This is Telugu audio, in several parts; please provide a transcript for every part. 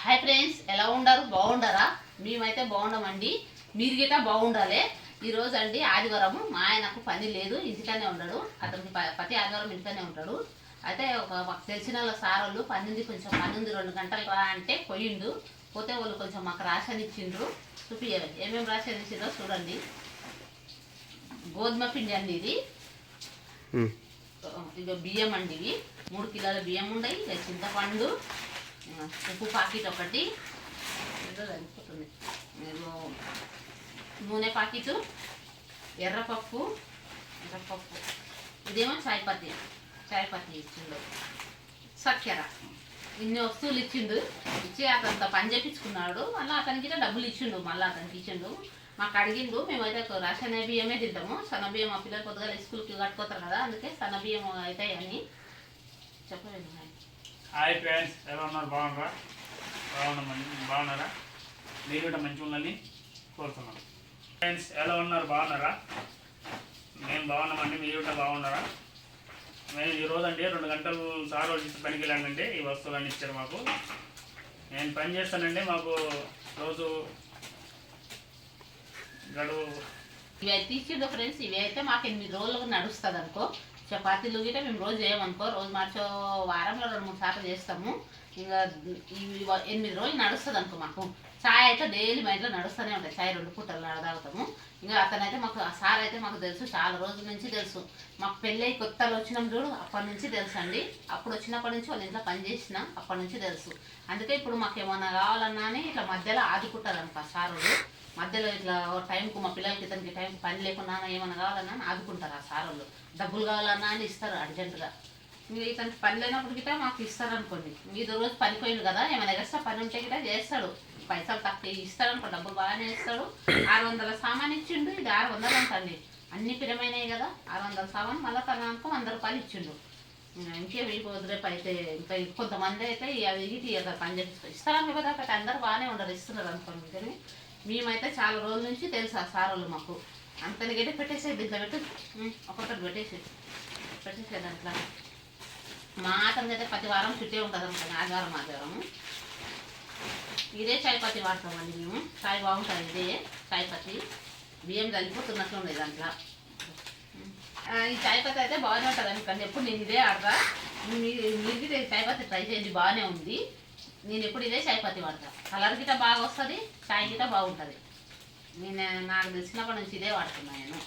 హాయ్ ఫ్రెండ్స్, ఎలా ఉండారు? బాగుండారా? మేమైతే బాగున్నామండి. మీరు గిట్ట బాగుండాలి. ఈరోజు అండి ఆదివారం. మా ఆయనకు పని లేదు, ఇంటికనే ఉన్నాడు. అతనికి ప్రతి ఆదివారం ఇంటికనే ఉంటాడు. అయితే మాకు తెలిసిన వాళ్ళ సార్ వాళ్ళు పని కొంచెం పని ఉంది, 2 గంటలు రా అంటే పోయిండు. పోతే వాళ్ళు కొంచెం మాకు రాషన్ ఇచ్చిండ్రు. చూపియాలి ఏమేమి రాషన్ ఇచ్చిండ్రో చూడండి. గోధుమ పిండి అండి ఇది. ఇక బియ్యం అండి, ఇవి 3 కిలోల బియ్యం ఉన్నాయి. ఇక చింతపండు, ఉప్పు ప్యాకెట్ ఒకటి, సరిపోతుంది. నూనె ప్యాకెట్, ఎర్రపప్పు, ఇదేమో చాయ్ పత్తి ఇచ్చిండు, చక్కెర, ఇన్ని వస్తువులు ఇచ్చిండు. ఇచ్చి అతనితో పని చేయించుకున్నాడు. మళ్ళీ అతనికి డబ్బులు ఇచ్చిండు. మాకు అడిగిండు. మేమైతే రేషన్ బియ్యమే తింటాము. సన్న బియ్యం మా పిల్లలు కొద్దిగా స్కూల్కి కట్టుకోతారు కదా, అందుకే సన్న బియ్యం అవుతాయని చెప్పలేదు. హాయ్ ఫ్రెండ్స్, ఎలా ఉన్నారు? బాగున్నామండి. బాగున్నారా? మీరు కూడా మంచిగా ఉందని కోరుతున్నాను. ఫ్రెండ్స్, ఎలా ఉన్నారు? బాగున్నారా? మేము బాగున్నామండి. మీరు కూడా బాగున్నారా? మేము ఈరోజు అండి 2 గంటలు సార్ వచ్చి పనికి వెళ్ళానండి. ఈ వస్తువులన్నీ ఇచ్చారు మాకు. నేను పని చేస్తానండి. మాకు రోజు గడువు ఇవి అయితే ఇచ్చిండు ఫ్రెండ్స్. ఇవి అయితే మాకు 8 రోజులకు నడుస్తుంది అనుకో. చపాతీలు గిట్ట మేము రోజు చేయమనుకో, రోజు మార్చో వారంలో 2-3 సార్లు చేస్తాము. ఇంకా ఇవి 8 రోజులు నడుస్తుంది అనుకో. మాకు చాయ్ అయితే డైలీ మా ఇంట్లో నడుస్తూనే ఉంటాయి. చాయ్ 2 పూటలు తాగుతాము. ఇంకా అతనైతే మాకు ఆ సార్ అయితే మాకు తెలుసు, చాలా రోజుల నుంచి తెలుసు. మాకు పెళ్ళి కొత్తలు వచ్చినాం చూడు, అప్పటి నుంచి తెలుసు అండి. అప్పుడు వచ్చినప్పటి నుంచి వాళ్ళ ఇంట్లో పని చేసిన అప్పటి నుంచి తెలుసు. అందుకే ఇప్పుడు మాకు ఏమన్నా కావాలన్నా అని ఇట్లా మధ్యలో ఆదుకుంటారు అనుకో సారులు. మధ్యలో ఇట్లా టైంకు మా పిల్లలకి ఇతనికి టైంకి పని లేకున్నా ఏమన్నా కావాలన్నా ఆదుకుంటారు ఆ సారులు. డబ్బులు కావాలన్నా అని ఇస్తారు అర్జెంటుగా. మీరు ఇతనికి పని లేనప్పుడు గిట్ట మాకు ఇస్తారు అనుకోండి. మీరు రోజు పనిపోయింది కదా, ఏమైనా ఎక్స్ట్రా పని ఉంటే గిట్ట చేస్తాడు. పైసలు తక్కువ ఇస్తాడు అనుకో, డబ్బులు బాగానే ఇస్తాడు. 600 సామాన్ ఇచ్చిండు. ఇది 600 అంటండి. అన్ని పిరమైనవి కదా, 600 సామాన్. మళ్ళీ తన అనుకో 100 రూపాయలు ఇచ్చిండు. ఇంకే రేపు అయితే ఇంకా కొంతమంది అయితే అవి ఇటు పని చేపిస్తారు. ఇస్తారని కదా, అక్కడ అందరూ బాగానే ఉండరు, ఇస్తున్నారు అనుకోండి. కానీ మేమైతే చాలా రోజుల నుంచి తెలుసు ఆ సారోళ్ళు మాకు. అంతని గట్టి పెట్టేసేది, దీంట్లో పెట్టి ఒక్కొక్కటి పెట్టేసేది దాంట్లో. మా అతనికి అయితే ప్రతి వారం చుట్టే ఉంటుంది అనుకోండి, ఆదివారం. ఇదే చాయ్ పత్తి వాడతామండి మేము. చాయ్ బాగుంటుంది. ఇదే చాయ్ పత్తి. బియ్యం కలిపిపోతున్నట్లు ఉండేది దాంట్లో. ఈ చాయ్ పత్తి అయితే బాగానే ఉంటుంది అనుకోండి. ఎప్పుడు నేను ఇదే ఆడతా. మీరు చాయ్ పత్తి ట్రై చేయండి, బాగానే ఉంది. నేను ఎప్పుడు ఇదే చాయ్ పత్తి వాడతా. కలర్ గిట్ట బాగా వస్తుంది, చాయ్ గిట్ట బాగుంటుంది. నాకు తెలిసినప్పటి నుంచి ఇదే వాడుతున్నాను నేను.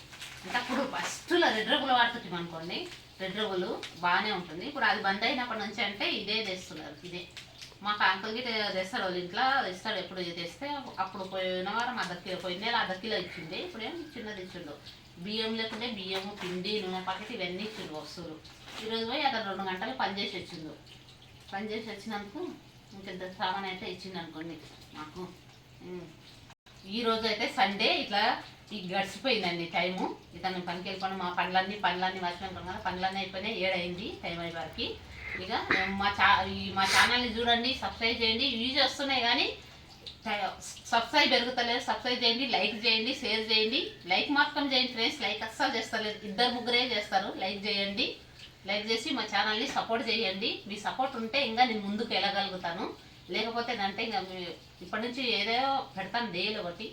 అంటే అప్పుడు ఫస్ట్లో రెడ్ రవ్వులు వాడుతున్నాం అనుకోండి. రెడ్ రవ్వులు బాగానే ఉంటుంది. ఇప్పుడు అది బంద్ అయినప్పటి నుంచి అంటే ఇదే తెస్తున్నారు. ఇదే మాకు అంకుల్ గిట్ట తెస్తాడు, వాళ్ళ ఇంట్లో తెస్తాడు. ఎప్పుడు తెస్తే అప్పుడు పోయిన వారం పోయిన నెల 1/2 కిలో ఇచ్చింది. ఇప్పుడు ఏం చిన్నది ఇచ్చిండు. బియ్యం లేకుంటే బియ్యము, పిండి, నూనె ప్యాకెట్ ఇవన్నీ ఇచ్చిండు వస్తువులు. ఈరోజు పోయి అతను 2 గంటలు పనిచేసి వచ్చిండు. పనిచేసి వచ్చినందుకు ఇంకెంత సామాన్ అయితే ఇచ్చింది అనుకోండి మాకు. ఈరోజు అయితే సండే ఇట్లా గడిచిపోయిందండి టైము. ఇతను పనికి వెళ్ళిపోయిన మా పనులన్నీ మర్చిపోయినాం కదా, పనులన్నీ అయిపోయినాయి. 7 అయింది టైం అయ్యే వరకు. ఇక మా ఛానల్ని చూడండి, సబ్స్క్రైబ్ చేయండి. వ్యూస్ వస్తున్నాయి కానీ సబ్స్క్రైబ్ పెరుగుతలేదు. సబ్స్క్రైబ్ చేయండి, లైక్ చేయండి, షేర్ చేయండి. లైక్ మాత్రం చేయండి ఫ్రెండ్స్. లైక్ అస్సలు చేస్తలేదు, 2-3 చేస్తారు. లైక్ చేయండి. లైక్ చేసి మా ఛానల్ని సపోర్ట్ చేయండి. మీ సపోర్ట్ ఉంటే ఇంకా నేను ముందుకు వెళ్ళగలుగుతాను. లేకపోతే అంటే ఇంకా ఇప్పటి నుంచి ఏదో పెడతాను డైలీ ఒకటి.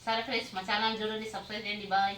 సరే ఫ్రెండ్స్, మా ఛానల్ చూడండి, సబ్స్క్రైబ్ చేయండి. బాయ్.